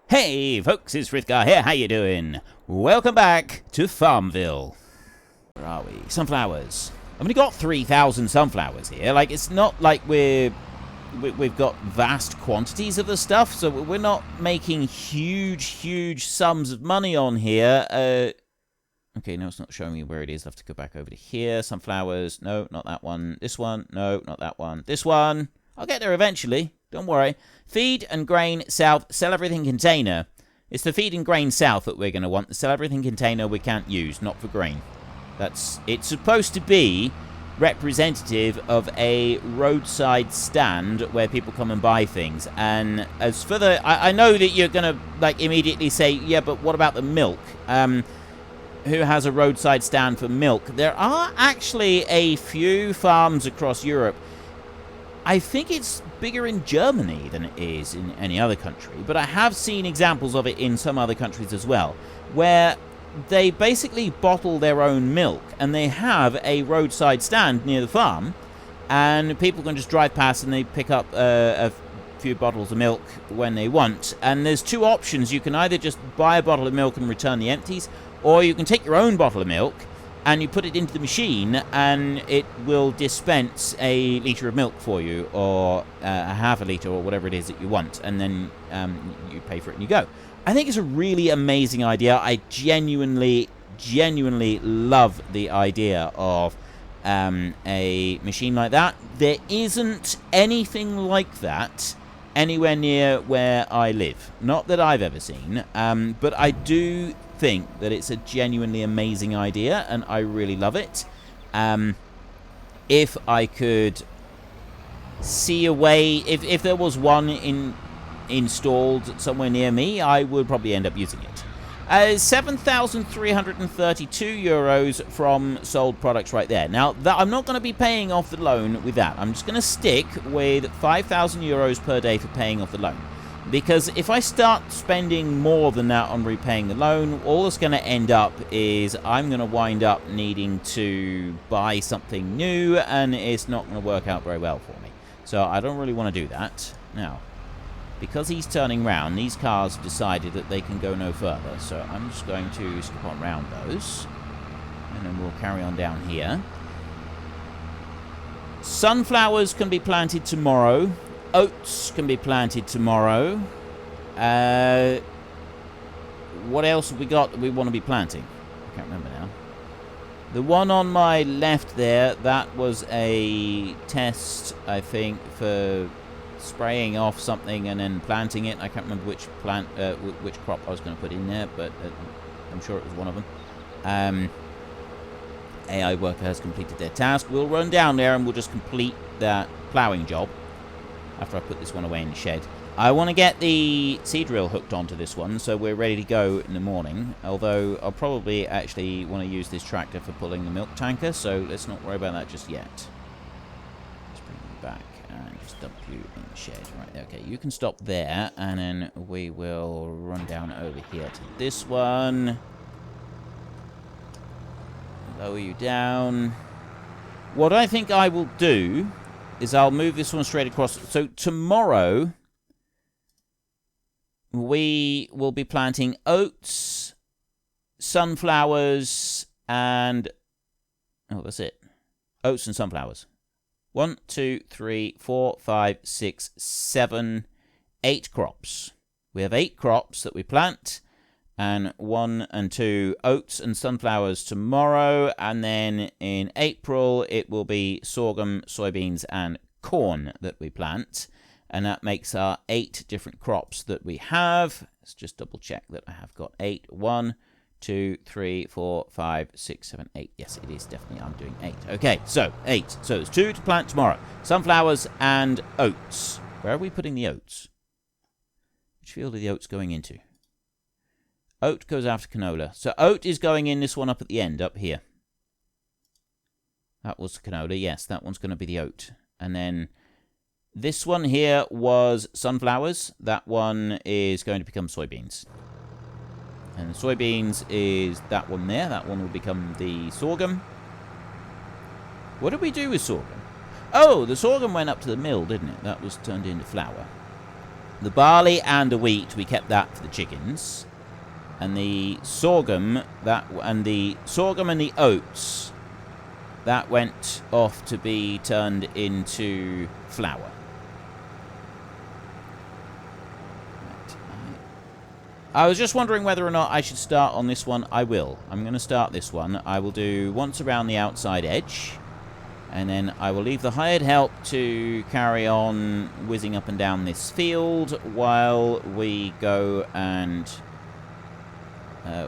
Hey folks, it's Frithgar here, how you doing? Welcome back to Farmville. Where are we? Sunflowers. I've only got 3,000 sunflowers here. Like, it's not like we've got vast quantities of the stuff, so we're not making huge sums of money on here. Okay, no, it's not showing me where it is. I'll have to go back over to here. Sunflowers. No, not that one. This one. No, not that one. This one. I'll get there eventually. Don't worry. Feed and grain south. Sell everything container. It's the feed and grain south that we're going to want. The sell everything container we can't use. Not for grain. It's supposed to be representative of a roadside stand where people come and buy things. And as for the... I know that you're going to like immediately say, yeah, but what about the milk? Who has a roadside stand for milk? There are actually a few farms across Europe. I think it's bigger in Germany than it is in any other country, but I have seen examples of it in some other countries as well, where they basically bottle their own milk, and they have a roadside stand near the farm, and people can just drive past and they pick up a few bottles of milk when they want. And there's two options. You can either just buy a bottle of milk and return the empties, or you can take your own bottle of milk and you put it into the machine and it will dispense a litre of milk for you, or a half a litre, or whatever it is that you want, and then you pay for it and you go. I think it's a really amazing idea. I genuinely love the idea of a machine like that. There isn't anything like that anywhere near where I live. Not that I've ever seen, but I do think that it's a genuinely amazing idea, and I really love it. If I could see a way, if there was one installed somewhere near me, I would probably end up using it. 7,332 euros from sold products right there. Now, I'm not going to be paying off the loan with that. I'm just going to stick with 5,000 euros per day for paying off the loan. Because if I start spending more than that on repaying the loan, all that's going to end up is I'm going to wind up needing to buy something new, and it's not going to work out very well for me. So I don't really want to do that. Now, because he's turning round, these cars have decided that they can go no further. So I'm just going to skip on round those, and then we'll carry on down here. Sunflowers can be planted tomorrow. Oats can be planted tomorrow. What else have we got that we want to be planting? I can't remember now. The one on my left there, that was a test, I think, for spraying off something and then planting it. I can't remember which crop I was going to put in there, but I'm sure it was one of them. AI worker has completed their task. We'll run down there and we'll just complete that ploughing job after I put this one away in the shed. I want to get the seed drill hooked onto this one, so we're ready to go in the morning. Although I'll probably actually want to use this tractor for pulling the milk tanker, so let's not worry about that just yet. Let's bring you back and just dump you in the shed. Right, okay, you can stop there, and then we will run down over here to this one. Lower you down. What I think I will do is I'll move this one straight across. So tomorrow we will be planting oats, sunflowers, and... oh, that's it. Oats and sunflowers. 1, 2, 3, 4, 5, 6, 7, 8 crops. We have 8 crops that we plant, and 1 and 2 oats and sunflowers tomorrow, and then in April it will be sorghum, soybeans, and corn that we plant, and that makes our 8 different crops that we have. Let's just double check that I have got 8. 1, 2, 3, 4, 5, 6, 7, 8. Yes, it is definitely. I'm doing 8. Okay, so 8. So there's 2 to plant tomorrow: sunflowers and oats. Where are we putting the oats? Which field are the oats going into? Oat goes after canola. So oat is going in this one up at the end, up here. That was canola. Yes, that one's going to be the oat. And then this one here was sunflowers. That one is going to become soybeans. And the soybeans is that one there. That one will become the sorghum. What did we do with sorghum? Oh, the sorghum went up to the mill, didn't it? That was turned into flour. The barley and the wheat, we kept that for the chickens. And the sorghum, and the oats, that went off to be turned into flour. I was just wondering whether or not I should start on this one. I will. I'm going to start this one. I will do once around the outside edge. And then I will leave the hired help to carry on whizzing up and down this field while we go and...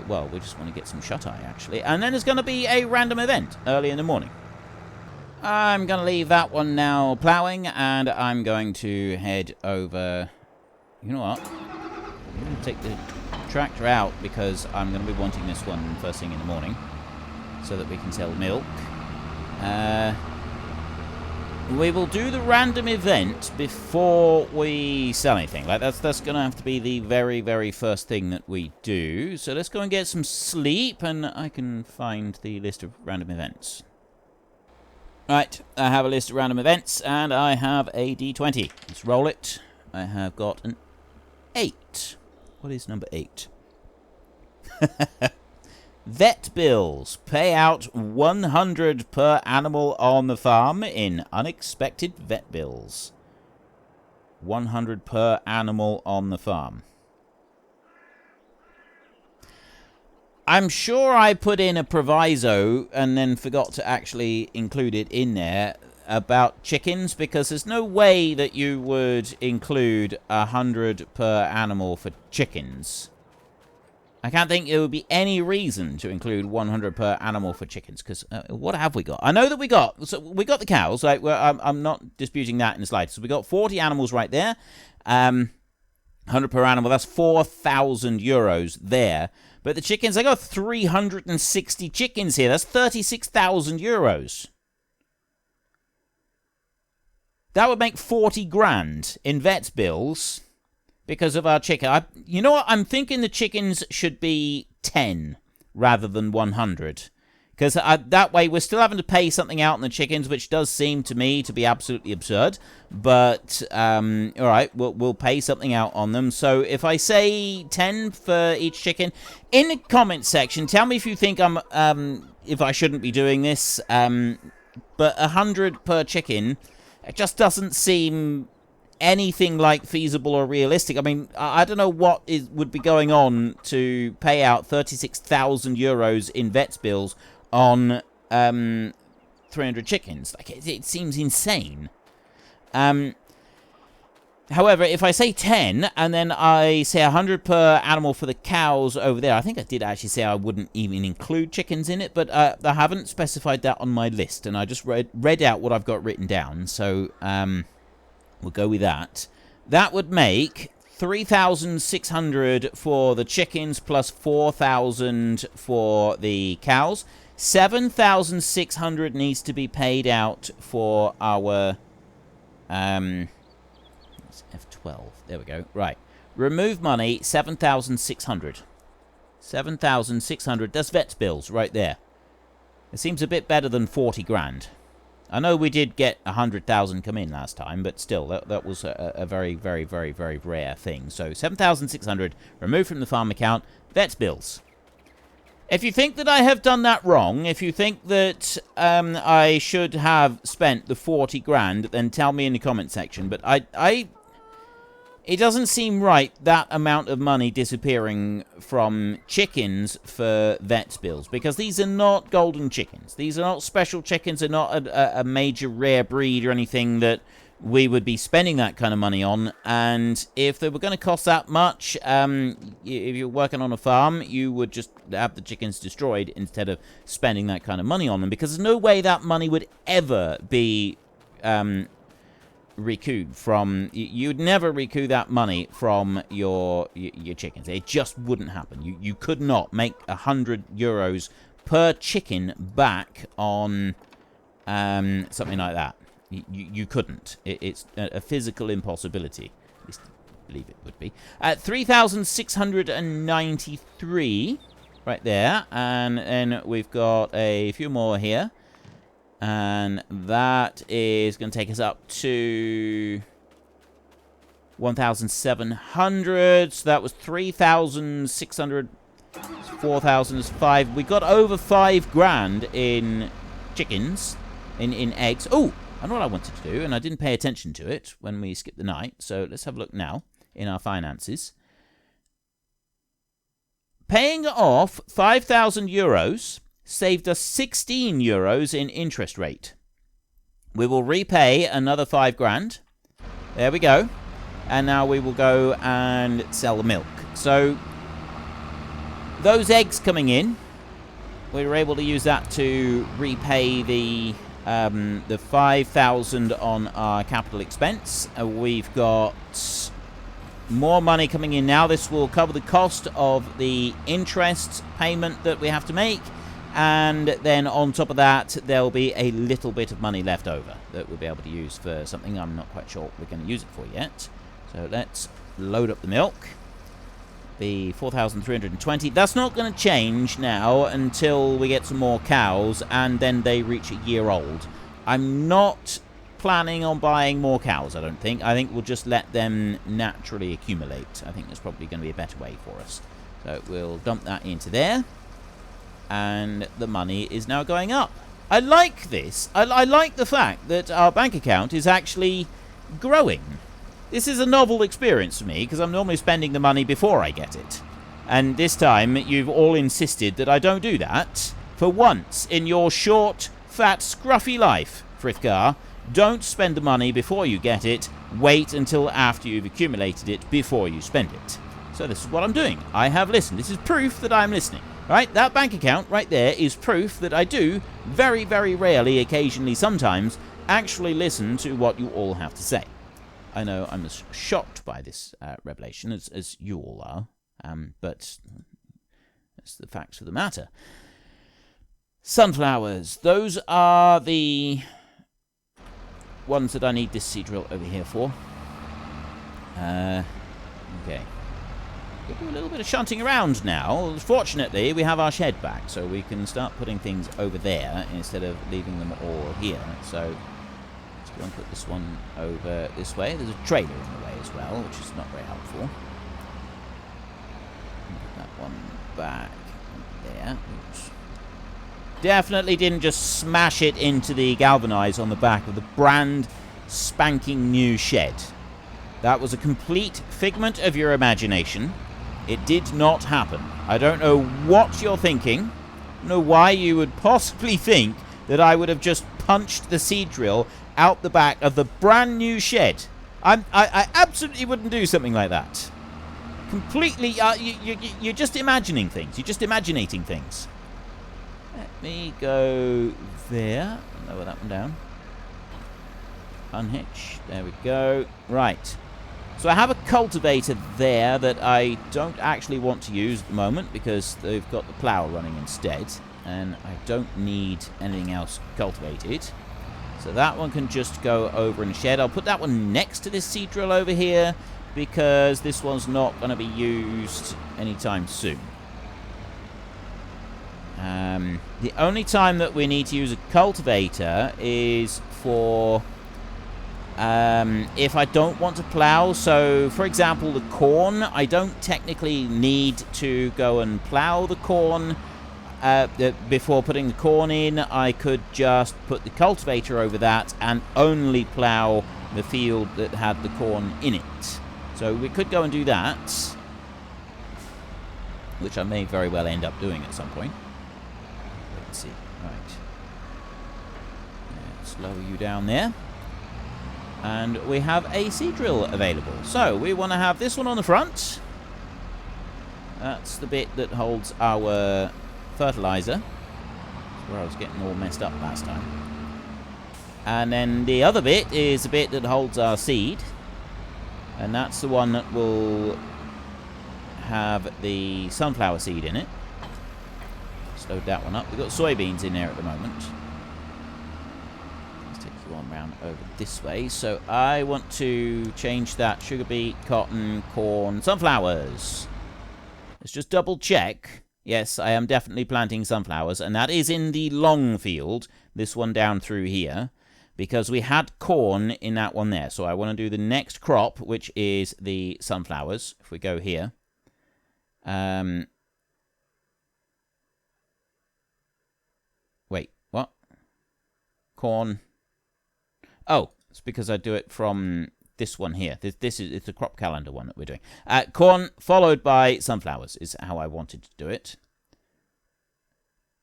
well, we just want to get some shut-eye, actually. And then there's going to be a random event early in the morning. I'm going to leave that one now ploughing, and I'm going to head over... You know what? I'm going to take the tractor out because I'm going to be wanting this one first thing in the morning so that we can sell milk. We will do the random event before we sell anything. Like that's going to have to be the very, very first thing that we do. So let's go and get some sleep, and I can find the list of random events. Right, I have a list of random events, and I have a D20. Let's roll it. I have got an 8. What is number 8? Vet bills. Pay out 100 per animal on the farm in unexpected vet bills. 100 per animal on the farm. I'm sure I put in a proviso and then forgot to actually include it in there about chickens, because there's no way that you would include 100 per animal for chickens. I can't think there would be any reason to include 100 per animal for chickens, because what have we got? I know that we got the cows. Like, I'm not disputing that in the slightest. So we got 40 animals right there. 100 per animal, that's 4,000 euros there. But the chickens, I got 360 chickens here. That's 36,000 euros. That would make 40 grand in vet bills. Because of our chicken. You know what? I'm thinking the chickens should be 10 rather than 100. Because that way we're still having to pay something out on the chickens, which does seem to me to be absolutely absurd. But, alright, we'll pay something out on them. So if I say 10 for each chicken, in the comment section, tell me if you think if I shouldn't be doing this. But 100 per chicken, it just doesn't seem anything like feasible or realistic. I mean, I don't know what would be going on to pay out 36,000 euros in vets bills on 300 chickens. Like, it seems insane. However, if I say 10 and then I say 100 per animal for the cows over there, I think I did actually say I wouldn't even include chickens in it, but I haven't specified that on my list, and I just read out what I've got written down. So we'll go with that. That would make 3,600 for the chickens plus 4,000 for the cows. 7,600 needs to be paid out for our... F12. There we go. Right. Remove money, 7,600. 7,600. That's vet bills right there. It seems a bit better than 40 grand. I know we did get 100,000 come in last time, but still, that was a very, very, very, very rare thing. So 7,600 removed from the farm account, vet bills. If you think that I have done that wrong, if you think that I should have spent the 40 grand, then tell me in the comment section. But it doesn't seem right, that amount of money disappearing from chickens for vet bills, because these are not golden chickens. These are not special chickens. They're not a major rare breed or anything that we would be spending that kind of money on. And if they were going to cost that much, if you're working on a farm, you would just have the chickens destroyed instead of spending that kind of money on them, because there's no way that money would ever be recouped from... You'd never recoup that money from your chickens. It just wouldn't happen. You could not make 100 euros per chicken back on something like that. You couldn't. It's a physical impossibility. At least I believe it would be. 3,693 right there. And then we've got a few more here. And that is going to take us up to 1,700. So that was 3,600. 4,000 is 5. We got over 5 grand in chickens, in eggs. Oh, I know what I wanted to do, and I didn't pay attention to it when we skipped the night. So let's have a look now in our finances. Paying off 5,000 euros saved us 16 euros in interest rate. We will repay another 5 grand. There we go. And now we will go and sell the milk. So those eggs coming in, we were able to use that to repay the 5,000 on our capital expense. We've got more money coming in now. This will cover the cost of the interest payment that we have to make. And then on top of that, there'll be a little bit of money left over that we'll be able to use for something I'm not quite sure what we're going to use it for yet. So let's load up the milk. Be 4,320. That's not going to change now until we get some more cows and then they reach a year old. I'm not planning on buying more cows, I don't think. I think we'll just let them naturally accumulate. I think that's probably going to be a better way for us. So we'll dump that into there. And the money is now going up. I like this. I like the fact that our bank account is actually growing. This is a novel experience for me, because I'm normally spending the money before I get it. And this time, you've all insisted that I don't do that. For once in your short, fat, scruffy life, Frithgar, don't spend the money before you get it. Wait until after you've accumulated it before you spend it. So this is what I'm doing. I have listened. This is proof that I'm listening. Right? That bank account right there is proof that I do, very, very rarely, occasionally, sometimes, actually listen to what you all have to say. I know I'm as shocked by this revelation as you all are, but that's the facts of the matter. Sunflowers. Those are the ones that I need this seed drill over here for. Okay. We'll do a little bit of shunting around now. Fortunately, we have our shed back, so we can start putting things over there instead of leaving them all here. So let's go and put this one over this way. There's a trailer in the way as well, which is not very helpful. Put that one back there. Oops. Definitely didn't just smash it into the galvanize on the back of the brand spanking new shed. That was a complete figment of your imagination. It did not happen. I don't know what you're thinking. I don't know why you would possibly think that I would have just punched the seed drill out the back of the brand new shed. I absolutely wouldn't do something like that. Completely, you're just imagining things. You're just imaginating things. Let me go there. Lower that one down. Unhitch. There we go. Right. So I have a cultivator there that I don't actually want to use at the moment because they've got the plough running instead. And I don't need anything else cultivated. So that one can just go over in the shed. I'll put that one next to this seed drill over here because this one's not going to be used anytime soon. The only time that we need to use a cultivator is for if I don't want to plough. So, for example, the corn, I don't technically need to go and plough the corn before putting the corn in. I could just put the cultivator over that and only plough the field that had the corn in it. So we could go and do that, which I may very well end up doing at some point. Let's see. Right. Let's lower you down there. And we have a seed drill available. So we want to have this one on the front. That's the bit that holds our fertilizer. That's where I was getting all messed up last time. And then the other bit is the bit that holds our seed. And that's the one that will have the sunflower seed in it. Let's load that one up. We've got soybeans in there at the moment. On round over this way. So I want to change that sugar beet, cotton, corn, sunflowers. Let's just double check. Yes, I am definitely planting sunflowers, and that is in the long field, this one down through here, because we had corn in that one there. So I want to do the next crop, which is the sunflowers. If we go here. Wait, what? Corn. Oh, it's because I do it from this one here. This is it's the crop calendar one that we're doing. Corn followed by sunflowers is how I wanted to do it.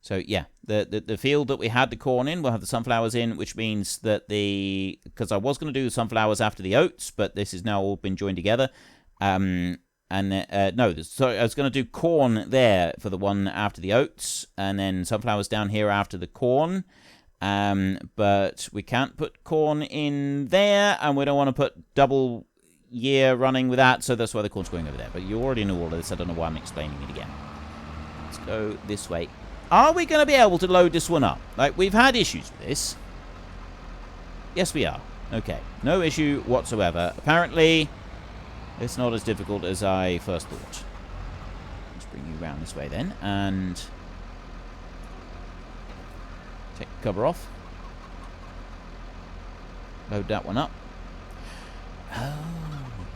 So yeah, the field that we had the corn in, we'll have the sunflowers in, which means that because I was going to do the sunflowers after the oats, but this has now all been joined together. No, so I was going to do corn there for the one after the oats, and then sunflowers down here after the corn. But we can't put corn in there, and we don't want to put double year running with that, so that's why the corn's going over there. But you already know all of this. I don't know why I'm explaining it again. Let's go this way. Are we going to be able to load this one up? Like, we've had issues with this. Yes, we are. Okay. No issue whatsoever. Apparently, it's not as difficult as I first thought. Let's bring you around this way then, and take the cover off. Load that one up. Oh,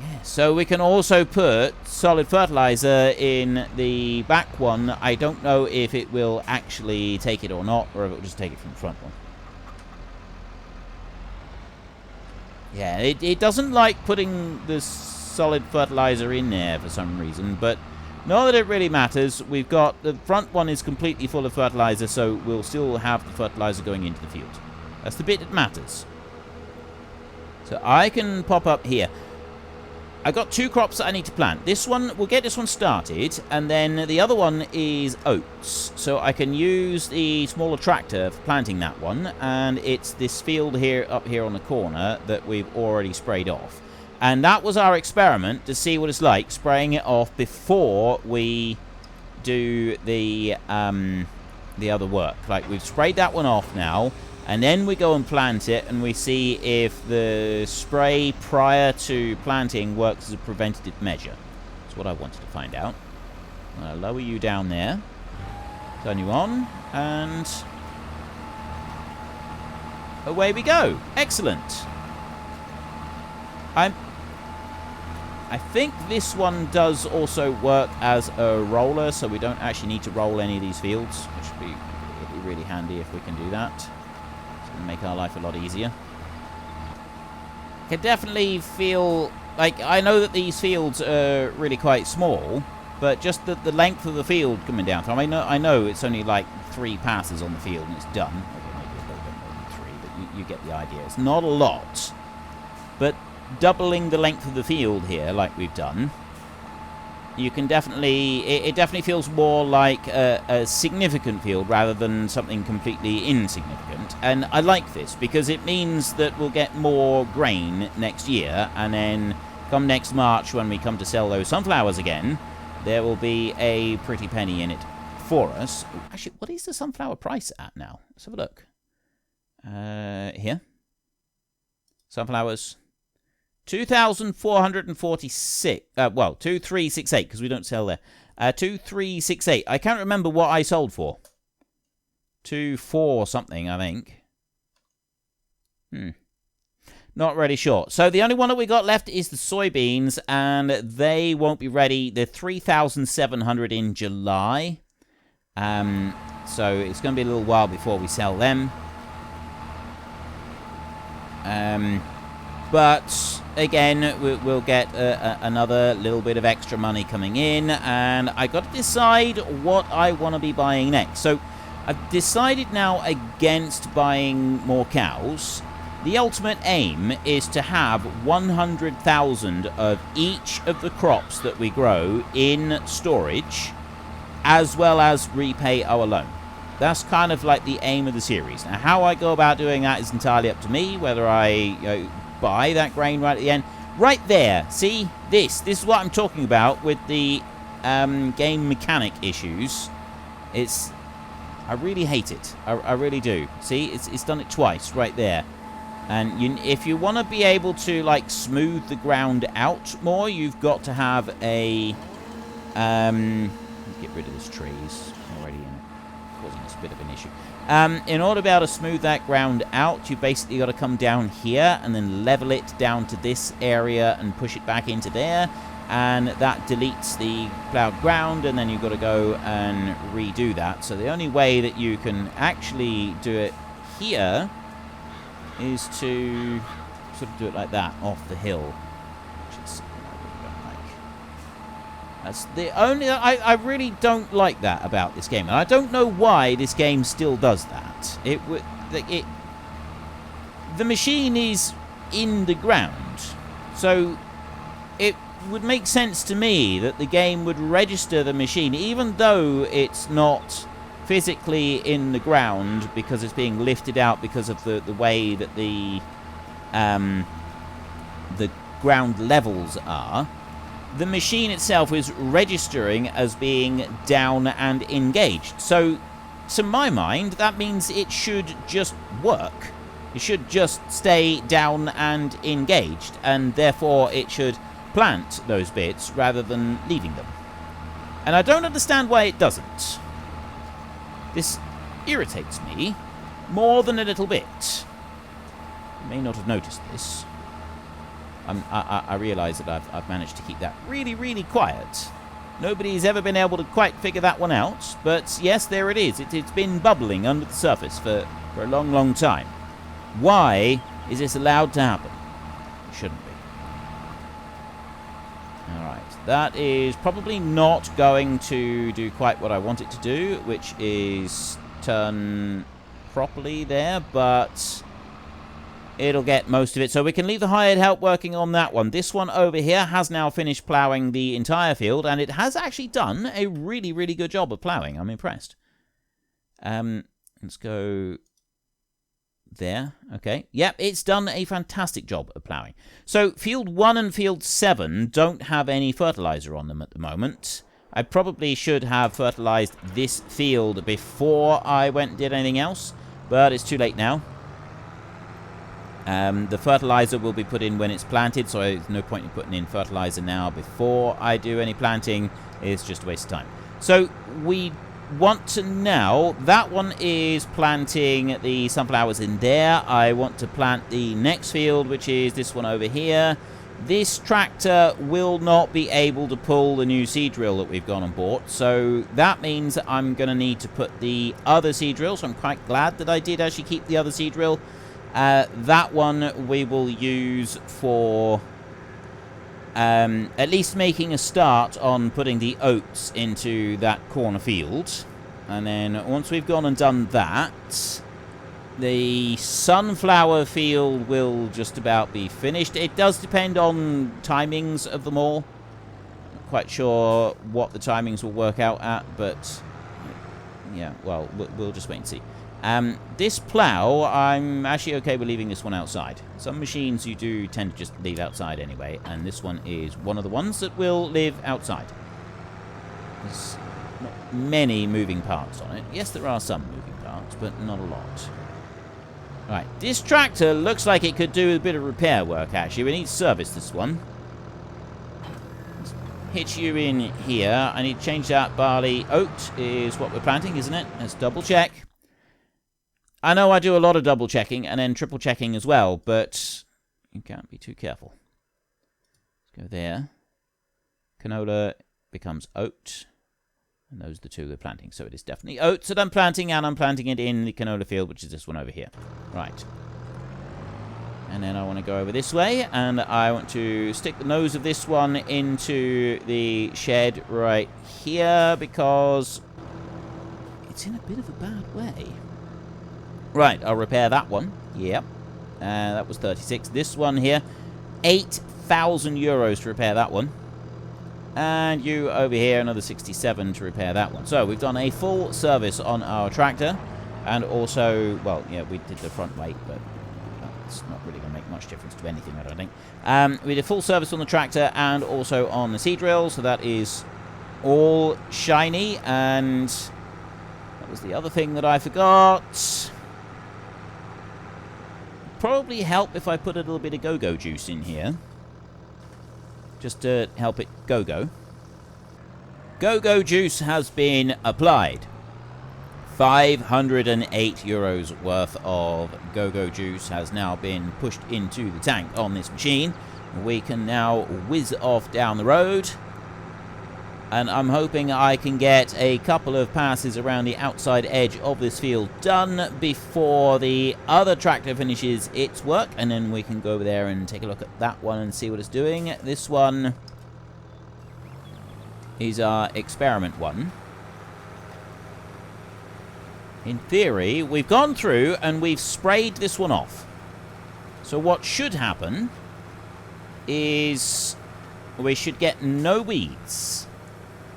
yeah. So we can also put solid fertilizer in the back one. I don't know if it will actually take it or not, or if it will just take it from the front one. Yeah, it doesn't like putting the solid fertilizer in there for some reason, but not that it really matters. We've got the front one is completely full of fertilizer, so we'll still have the fertilizer going into the field. That's the bit that matters. So I can pop up here. I've got two crops that I need to plant. This one, we'll get this one started, and then the other one is oats. So I can use the smaller tractor for planting that one, and it's this field here, up here on the corner, that we've already sprayed off. And that was our experiment to see what it's like, spraying it off before we do the other work. Like, we've sprayed that one off now, and then we go and plant it, and we see if the spray prior to planting works as a preventative measure. That's what I wanted to find out. I'm going to lower you down there, turn you on, and away we go. Excellent. I think this one does also work as a roller, so we don't actually need to roll any of these fields, which would be really handy if we can do that. It's going to make our life a lot easier. I can definitely feel, like, I know that these fields are really quite small, but just the length of the field coming down through. I know it's only like 3 passes on the field and it's done. Okay, maybe a little bit more than 3, but you get the idea. It's not a lot, but doubling the length of the field here, like we've done, you can definitely, it definitely feels more like a significant field rather than something completely insignificant. And I like this because it means that we'll get more grain next year, and then come next March when we come to sell those sunflowers again, there will be a pretty penny in it for us. Actually, what is the sunflower price at now? Let's have a look. Here. Sunflowers. 2,446. Well, 2,368 because we don't sell there. 2,368. I can't remember what I sold for. 2,4 something, I think. Not really sure. So the only one that we got left is the soybeans, and they won't be ready. They're 3,700 in July. So it's going to be a little while before we sell them. But again, we'll get another little bit of extra money coming in, and I got to decide what I want to be buying next. So I've decided now against buying more cows. The ultimate aim is to have 100,000 of each of the crops that we grow in storage, as well as repay our loan. That's kind of like the aim of the series. Now, how I go about doing that is entirely up to me, whether I buy that grain right at the end. Right there, see? This is what I'm talking about with the game mechanic issues. I really hate it. I really do. See? It's done it twice right there. And if you want to be able to, like, smooth the ground out more, you've got to have a... get rid of this tree. It's already causing us a bit of an issue. In order to be able to smooth that ground out, you basically got to come down here and then level it down to this area and push it back into there. And that deletes the plowed ground, and then you've got to go and redo that. So the only way that you can actually do it here is to sort of do it like that, off the hill. Which is something I really don't like. That's the only... I really don't like that about this game. And I don't know why this game still does that. The machine is in the ground. So it would make sense to me that the game would register the machine, even though it's not physically in the ground, because it's being lifted out because of the way that the ground levels are. The machine itself is registering as being down and engaged. So, to my mind, that means it should just work. It should just stay down and engaged, and therefore it should plant those bits rather than leaving them. And I don't understand why it doesn't. This irritates me more than a little bit. You may not have noticed this. I realise that I've managed to keep that really, really quiet. Nobody's ever been able to quite figure that one out, but yes, there it is. It's been bubbling under the surface for a long, long time. Why is this allowed to happen? It shouldn't be. Alright, that is probably not going to do quite what I want it to do, which is turn properly there, but it'll get most of it. So we can leave the hired help working on that one. This one over here has now finished ploughing the entire field, and it has actually done a really, really good job of ploughing. I'm impressed. Let's go there. Okay. Yep, it's done a fantastic job of ploughing. So field 1 and field 7 don't have any fertilizer on them at the moment. I probably should have fertilized this field before I went and did anything else, but it's too late now. The fertilizer will be put in when it's planted, so there's no point in putting in fertilizer now before I do any planting. It's just a waste of time. So we want to now, that one is planting the sunflowers in there. I want to plant the next field, which is this one over here. This tractor will not be able to pull the new seed drill that we've gone and bought, so that means that I'm going to need to put the other seed drill, so I'm quite glad that I did actually keep the other seed drill. That one we will use for at least making a start on putting the oats into that corner field. And then once we've gone and done that, the sunflower field will just about be finished. It does depend on timings of them all. Not quite sure what the timings will work out at, but yeah, well, we'll just wait and see. This plough, I'm actually okay with leaving this one outside. Some machines you do tend to just leave outside anyway, and this one is one of the ones that will live outside. There's not many moving parts on it. Yes, there are some moving parts, but not a lot. Right, this tractor looks like it could do a bit of repair work, actually. We need to service this one. Let's hitch you in here. I need to change that barley. Oat is what we're planting, isn't it? Let's double check. I know I do a lot of double checking and then triple checking as well, but you can't be too careful. Let's go there. Canola becomes oat. And those are the two we're planting. So it is definitely oats that I'm planting, and I'm planting it in the canola field, which is this one over here. Right. And then I want to go over this way, and I want to stick the nose of this one into the shed right here, because it's in a bit of a bad way. Right, I'll repair that one. Yep. That was 36. This one here, 8,000 euros to repair that one. And you over here, another 67 to repair that one. So we've done a full service on our tractor. And also, well, yeah, we did the front weight, but that's not really going to make much difference to anything, I don't think. We did full service on the tractor and also on the seed drill. So that is all shiny. And that was the other thing that I forgot. Probably help if I put a little bit of go-go juice in here. Just to help it go-go. Go-go juice has been applied. 508 euros worth of go-go juice has now been pushed into the tank on this machine. We can now whiz off down the road, and I'm hoping I can get a couple of passes around the outside edge of this field done before the other tractor finishes its work, and then we can go over there and take a look at that one and see what it's doing. This one is our experiment one. In theory, we've gone through and we've sprayed this one off. So what should happen is we should get no weeds.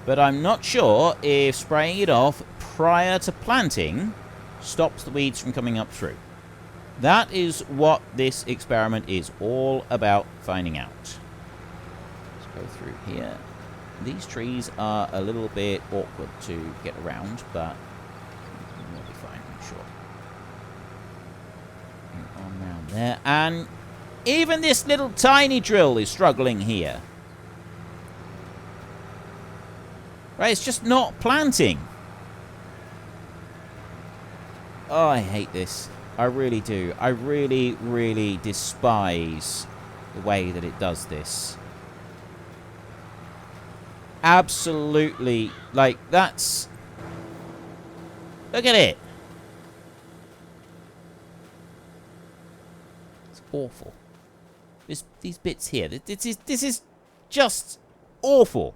But I'm not sure if spraying it off prior to planting stops the weeds from coming up through. That is what this experiment is all about finding out. Let's go through here. These trees are a little bit awkward to get around, but we'll be fine, I'm sure. And on round there. And even this little tiny drill is struggling here. Right, it's just not planting. Oh, I hate this. I really do. I really, really despise the way that it does this. Absolutely. Like, that's... Look at it. It's awful. These bits here. This is just awful.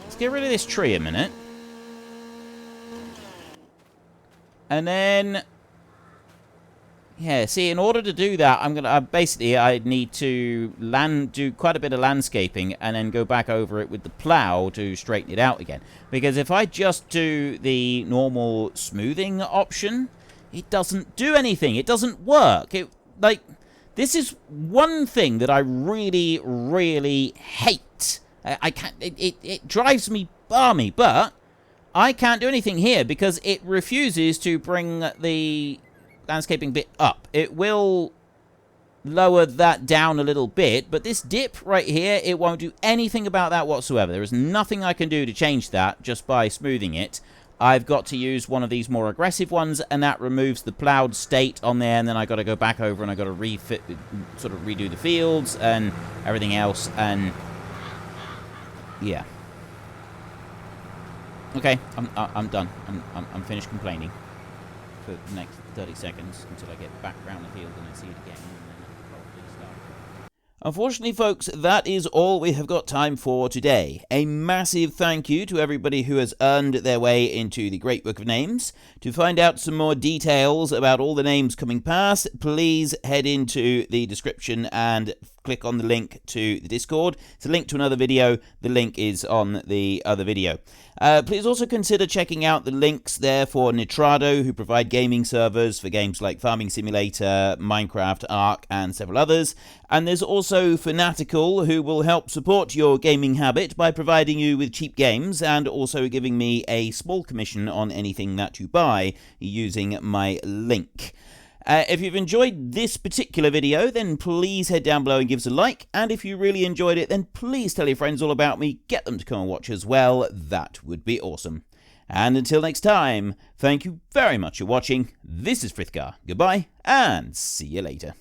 Let's get rid of this tree a minute. And then... Yeah, see, in order to do that, I need to do quite a bit of landscaping and then go back over it with the plow to straighten it out again. Because if I just do the normal smoothing option, it doesn't do anything. It doesn't work. This is one thing that I really, really hate. I can't. It drives me balmy, but I can't do anything here because it refuses to bring the landscaping bit up. It will lower that down a little bit, but this dip right here, it won't do anything about that whatsoever. There is nothing I can do to change that just by smoothing it. I've got to use one of these more aggressive ones, and that removes the plowed state on there, and then I got to go back over and I got to redo the fields and everything else, and yeah. Okay, I'm done. I'm finished complaining for the next 30 seconds until I get back around the field and I see it again, and then I'll probably start. Unfortunately, folks, that is all we have got time for today. A massive thank you to everybody who has earned their way into the Great Book of Names. To find out some more details about all the names coming past, please head into the description and click on the link to the Discord. It's a link to another video. The link is on the other video. Please also consider checking out the links there for Nitrado, who provide gaming servers for games like Farming Simulator, Minecraft, Ark, and several others. And there's also Fanatical, who will help support your gaming habit by providing you with cheap games and also giving me a small commission on anything that you buy using my link. If you've enjoyed this particular video, then please head down below and give us a like. And if you really enjoyed it, then please tell your friends all about me. Get them to come and watch as well. That would be awesome. And until next time, thank you very much for watching. This is Frithgar. Goodbye, and see you later.